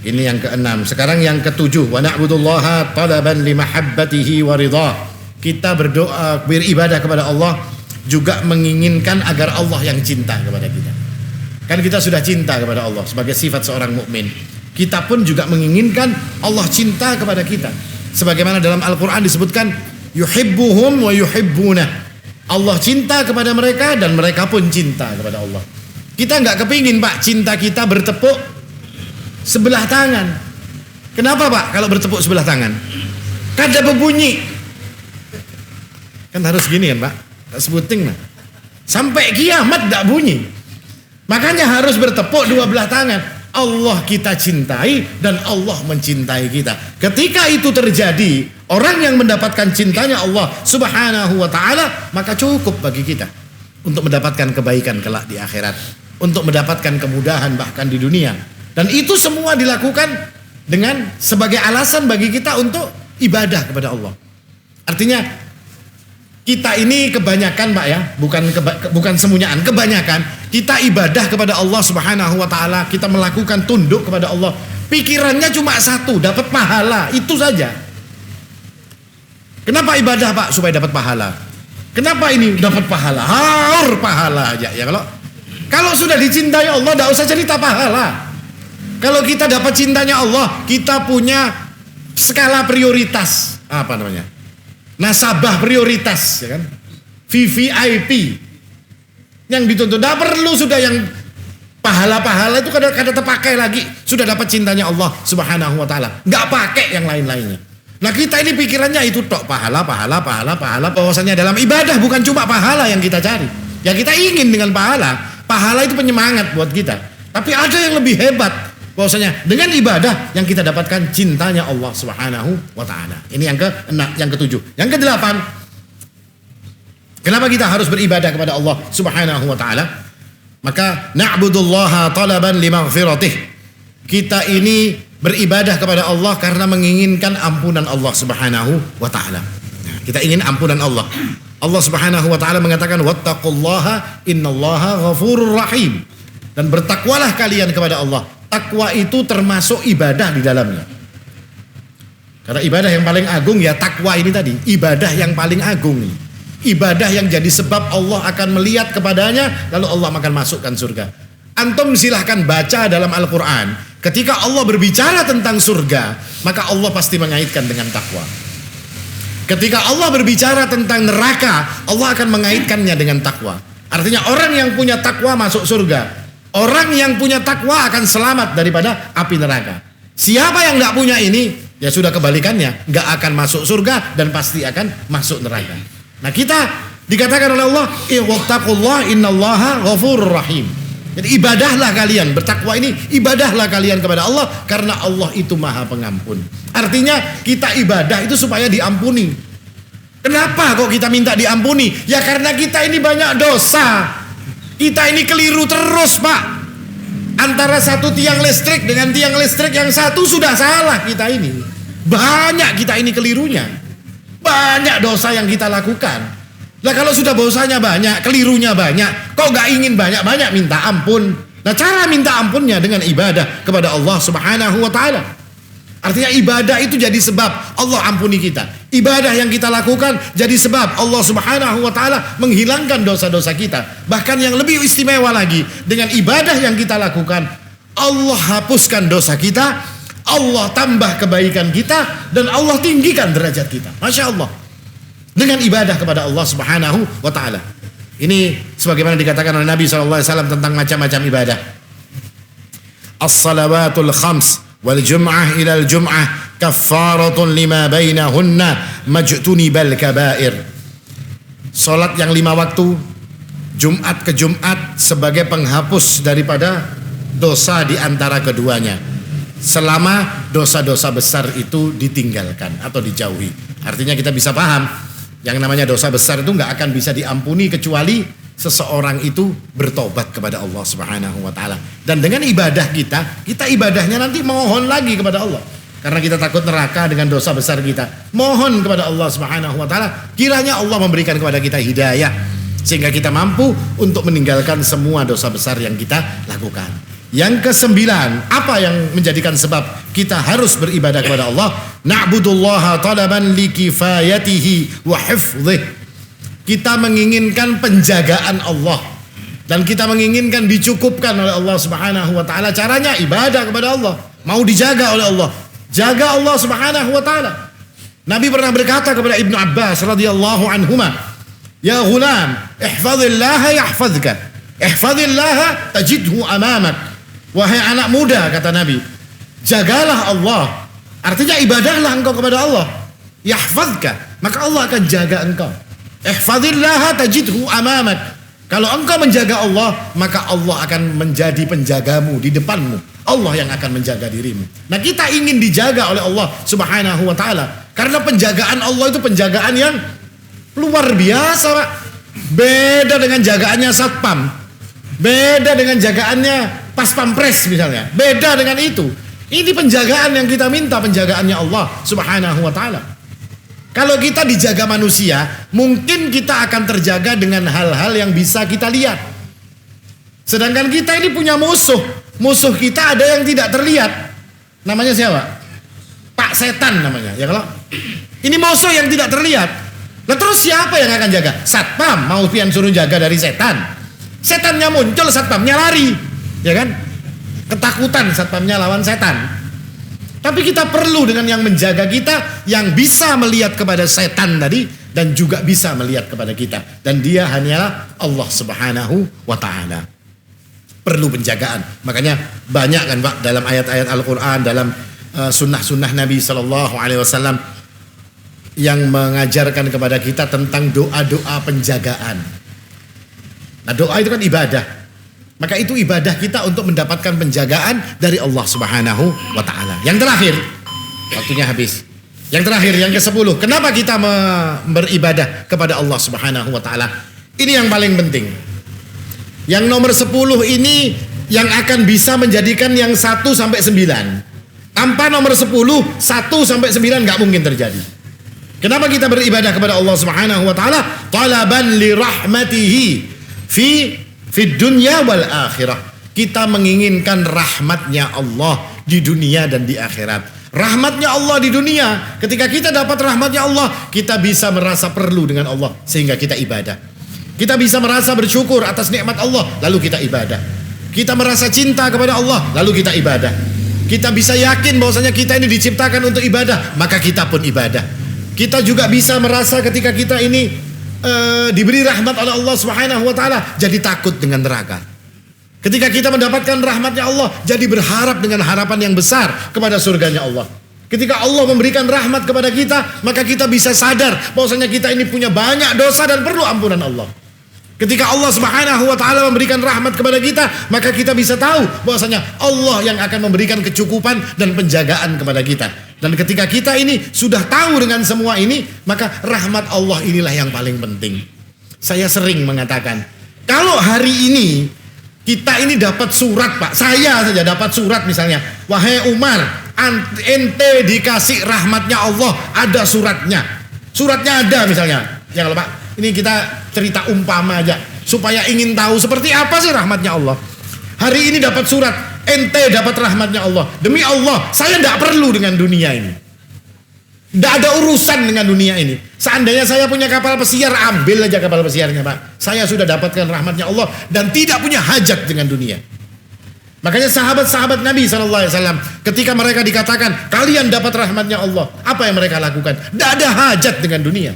[SPEAKER 1] Ini yang keenam. Sekarang yang ketujuh, wa na'budullaha talaban limahabbatihi wa ridha. Kita berdoa, beribadah kepada Allah juga menginginkan agar Allah yang cinta kepada kita. Kan kita sudah cinta kepada Allah sebagai sifat seorang mukmin. Kita pun juga menginginkan Allah cinta kepada kita. Sebagaimana dalam Al-Qur'an disebutkan yuhibbuhum wa yuhibbuna. Allah cinta kepada mereka dan mereka pun cinta kepada Allah. Kita nggak kepingin, Pak, cinta kita bertepuk sebelah tangan. Kenapa, Pak? Kalau bertepuk sebelah tangan kada berbunyi. Kan harus gini kan, Pak? Sebuting nah. Sampai kiamat tidak bunyi. Makanya harus bertepuk dua belah tangan. Allah kita cintai dan Allah mencintai kita. Ketika itu terjadi, orang yang mendapatkan cintanya Allah Subhanahu wa taala, maka cukup bagi kita untuk mendapatkan kebaikan kelak di akhirat, untuk mendapatkan kemudahan bahkan di dunia. Dan itu semua dilakukan dengan sebagai alasan bagi kita untuk ibadah kepada Allah. Artinya kita ini kebanyakan, Pak ya, bukan semuanya, kebanyakan kita ibadah kepada Allah Subhanahu wa taala, kita melakukan tunduk kepada Allah. Pikirannya cuma satu, dapat pahala, itu saja. Kenapa ibadah, Pak? Supaya dapat pahala. Kenapa ini dapat pahala? Pahala aja ya. Kalau sudah dicintai Allah, tidak usah cerita pahala. Kalau kita dapat cintanya Allah, kita punya skala prioritas, apa namanya? Nasabah prioritas, ya kan? VVIP yang dituntut. Tidak perlu sudah yang pahala-pahala itu kadang-kadang terpakai lagi. Sudah dapat cintanya Allah Subhanahu wa taala, nggak pakai yang lain-lainnya. Nah, kita ini pikirannya itu tok, pahala. Bahwasanya dalam ibadah bukan cuma pahala yang kita cari. Ya kita ingin dengan pahala. Pahala itu penyemangat buat kita. Tapi ada yang lebih hebat. Bahwasanya dengan ibadah yang kita dapatkan cintanya Allah Subhanahu wa taala. Ini yang ketujuh. Yang kedelapan, kenapa kita harus beribadah kepada Allah Subhanahu wa taala? Maka na'budullaha talaban limaghfiratih. Kita ini beribadah kepada Allah karena menginginkan ampunan Allah Subhanahu wa taala. Kita ingin ampunan Allah. Allah Subhanahu wa taala mengatakan wattaqullaha innallaha ghafurur rahim. Dan bertakwalah kalian kepada Allah. Takwa itu termasuk ibadah di dalamnya. Karena ibadah yang paling agung ya takwa ini tadi. Ibadah yang paling agung. Ibadah yang jadi sebab Allah akan melihat kepadanya, lalu Allah akan masukkan surga. Antum silahkan baca dalam Al-Quran. ketika Allah berbicara tentang surga, maka Allah pasti mengaitkan dengan takwa. Ketika Allah berbicara tentang neraka, Allah akan mengaitkannya dengan takwa. Artinya orang yang punya takwa masuk surga. Orang yang punya takwa akan selamat daripada api neraka. Siapa yang nggak punya ini, ya sudah kebalikannya, nggak akan masuk surga dan pasti akan masuk neraka. Nah, kita dikatakan oleh Allah, "Wattaqullah innallaha ghafurur rahim." Jadi ibadahlah kalian, bertakwa ini ibadahlah kalian kepada Allah karena Allah itu Maha Pengampun. Artinya kita ibadah itu supaya diampuni. Kenapa kok kita minta diampuni? Ya karena kita ini banyak dosa. Kita ini keliru terus, Pak. Antara satu tiang listrik dengan tiang listrik yang satu sudah salah kita ini. Banyak kita ini kelirunya. Banyak dosa yang kita lakukan. Nah kalau sudah dosanya banyak, kelirunya banyak, kok gak ingin banyak-banyak minta ampun? Nah cara minta ampunnya dengan ibadah kepada Allah Subhanahu wa ta'ala. Artinya ibadah itu jadi sebab Allah ampuni kita. Ibadah yang kita lakukan jadi sebab Allah Subhanahu wa ta'ala menghilangkan dosa-dosa kita. Bahkan yang lebih istimewa lagi, dengan ibadah yang kita lakukan, Allah hapuskan dosa kita, Allah tambah kebaikan kita, dan Allah tinggikan derajat kita. Masya Allah. Dengan ibadah kepada Allah Subhanahu wa ta'ala. Ini sebagaimana dikatakan oleh Nabi SAW tentang macam-macam ibadah. As-salawatul khams wal jum'ah ilal jum'ah kaffaratun lima bainahunna majtunibal kabair. Salat yang 5 waktu, Jumat ke Jumat, sebagai penghapus daripada dosa di antara keduanya, selama dosa-dosa besar itu ditinggalkan atau dijauhi. Artinya kita bisa paham, yang namanya dosa besar itu nggak akan bisa diampuni kecuali seseorang itu bertobat kepada Allah Subhanahu wa ta'ala. Dan dengan ibadah kita ibadahnya nanti mohon lagi kepada Allah. Karena kita takut neraka dengan dosa besar kita. Mohon kepada Allah Subhanahu wa ta'ala, kiranya Allah memberikan kepada kita hidayah sehingga kita mampu untuk meninggalkan semua dosa besar yang kita lakukan. Yang ke-9, apa yang menjadikan sebab kita harus beribadah kepada Allah? Na'budullaha talaban likifayatihi wa hifdhih. Kita menginginkan penjagaan Allah dan kita menginginkan dicukupkan oleh Allah Subhanahu wa ta'ala. Caranya ibadah kepada Allah, mau dijaga oleh Allah. Jaga Allah Subhanahu wa ta'ala. Nabi pernah berkata kepada Ibnu Abbas radhiyallahu anhuma, "Ya ghulam, ihfazillaha yahfazka. Ihfazillaha tajidhu amamak." Wahai anak muda, kata Nabi, jagalah Allah. Artinya ibadahlah engkau kepada Allah. Yahfazka, maka Allah akan jaga engkau. Ihfazillaha tajidhu amamak. Kalau engkau menjaga Allah, maka Allah akan menjadi penjagamu di depanmu. Allah yang akan menjaga dirimu. Nah, kita ingin dijaga oleh Allah Subhanahu wa ta'ala. Karena penjagaan Allah itu penjagaan yang luar biasa, Pak. Beda dengan jagaannya satpam. Beda dengan jagaannya pas pampres misalnya. Beda dengan itu. Ini penjagaan yang kita minta, penjagaannya Allah Subhanahu wa ta'ala. Kalau kita dijaga manusia, mungkin kita akan terjaga dengan hal-hal yang bisa kita lihat. Sedangkan kita ini punya musuh. Musuh kita ada yang tidak terlihat. Namanya siapa? Pak Setan namanya. Ya kalau ini musuh yang tidak terlihat. Nah terus siapa yang akan jaga? Satpam mau pian suruh jaga dari setan. Setannya muncul, satpamnya lari. Ya kan? Ketakutan satpamnya lawan setan. Tapi kita perlu dengan yang menjaga kita, yang bisa melihat kepada setan tadi dan juga bisa melihat kepada kita. Dan dia hanyalah Allah Subhanahu wa ta'ala. Perlu penjagaan. Makanya banyak kan Pak dalam ayat-ayat Al-Quran, dalam sunnah-sunnah Nabi SAW yang mengajarkan kepada kita tentang doa-doa penjagaan. Nah doa itu kan ibadah. Maka itu ibadah kita untuk mendapatkan penjagaan dari Allah Subhanahu wa ta'ala. Yang terakhir, waktunya habis. Yang terakhir, yang ke-10. Kenapa kita beribadah kepada Allah Subhanahu wa ta'ala? Ini yang paling penting. Yang nomor 10 ini yang akan bisa menjadikan yang 1 sampai 9. Tanpa nomor 10, 1 sampai 9 gak mungkin terjadi. Kenapa kita beribadah kepada Allah Subhanahu wa ta'ala? Talaban li rahmatihi fi dunya wal akhirah. Kita menginginkan rahmatnya Allah di dunia dan di akhirat. Rahmatnya Allah di dunia, ketika kita dapat rahmatnya Allah, kita bisa merasa perlu dengan Allah sehingga kita ibadah. Kita bisa merasa bersyukur atas nikmat Allah, lalu kita ibadah. Kita merasa cinta kepada Allah, lalu kita ibadah. Kita bisa yakin bahwasanya kita ini diciptakan untuk ibadah, maka kita pun ibadah. Kita juga bisa merasa ketika kita ini diberi rahmat oleh Allah Subhanahu wa taala, jadi takut dengan neraka. Ketika kita mendapatkan rahmatnya Allah, jadi berharap dengan harapan yang besar kepada surganya Allah. Ketika Allah memberikan rahmat kepada kita, maka kita bisa sadar bahwasanya kita ini punya banyak dosa dan perlu ampunan Allah. Ketika Allah Subhanahu wa taala memberikan rahmat kepada kita, maka kita bisa tahu bahwasanya Allah yang akan memberikan kecukupan dan penjagaan kepada kita. Dan ketika kita ini sudah tahu dengan semua ini, maka rahmat Allah inilah yang paling penting. Saya sering mengatakan, kalau hari ini kita ini dapat surat, Pak, saya saja dapat surat misalnya, wahai Umar, ente dikasih rahmatnya Allah, ada suratnya. Suratnya ada misalnya. Ya kalau Pak, ini kita cerita umpama aja supaya ingin tahu seperti apa sih rahmatnya Allah. Hari ini dapat surat, ente dapat rahmatnya Allah. Demi Allah, saya tidak perlu dengan dunia ini. Tidak ada urusan dengan dunia ini. Seandainya saya punya kapal pesiar, ambil aja kapal pesiarnya, Pak. Saya sudah dapatkan rahmatnya Allah dan tidak punya hajat dengan dunia. Makanya sahabat-sahabat Nabi SAW, ketika mereka dikatakan kalian dapat rahmatnya Allah, apa yang mereka lakukan? Tidak ada hajat dengan dunia.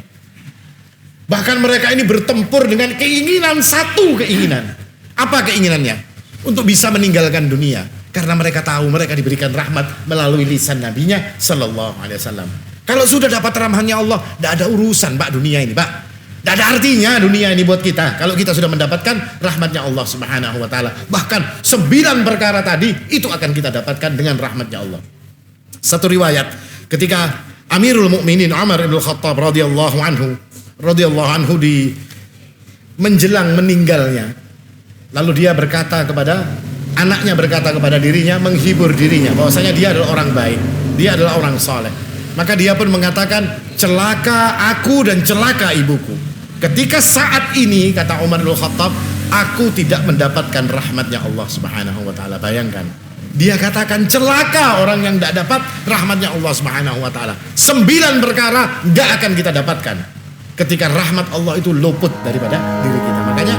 [SPEAKER 1] Bahkan mereka ini bertempur dengan keinginan, satu keinginan. Apa keinginannya? Untuk bisa meninggalkan dunia. Karena mereka tahu mereka diberikan rahmat melalui lisan nabinya Sallallahu Alaihi Wasallam. Kalau sudah dapat rahmatnya Allah, tidak ada urusan Pak dunia ini, Pak. Tidak ada artinya dunia ini buat kita. Kalau kita sudah mendapatkan rahmatnya Allah Subhanahu Wa Taala. Bahkan 9 perkara tadi itu akan kita dapatkan dengan rahmatnya Allah. Satu riwayat ketika Amirul Mukminin Umar bin Khattab radhiyallahu anhu di menjelang meninggalnya, lalu dia berkata kepada anaknya, berkata kepada dirinya, menghibur dirinya bahwasanya dia adalah orang baik, dia adalah orang saleh. Maka dia pun mengatakan, celaka aku dan celaka ibuku ketika saat ini, kata Umar bin Khattab, aku tidak mendapatkan rahmatnya Allah Subhanahu wa taala. Bayangkan, dia katakan celaka orang yang tidak dapat rahmatnya Allah Subhanahu wa taala. 9 perkara enggak akan kita dapatkan ketika rahmat Allah itu luput daripada diri kita. Makanya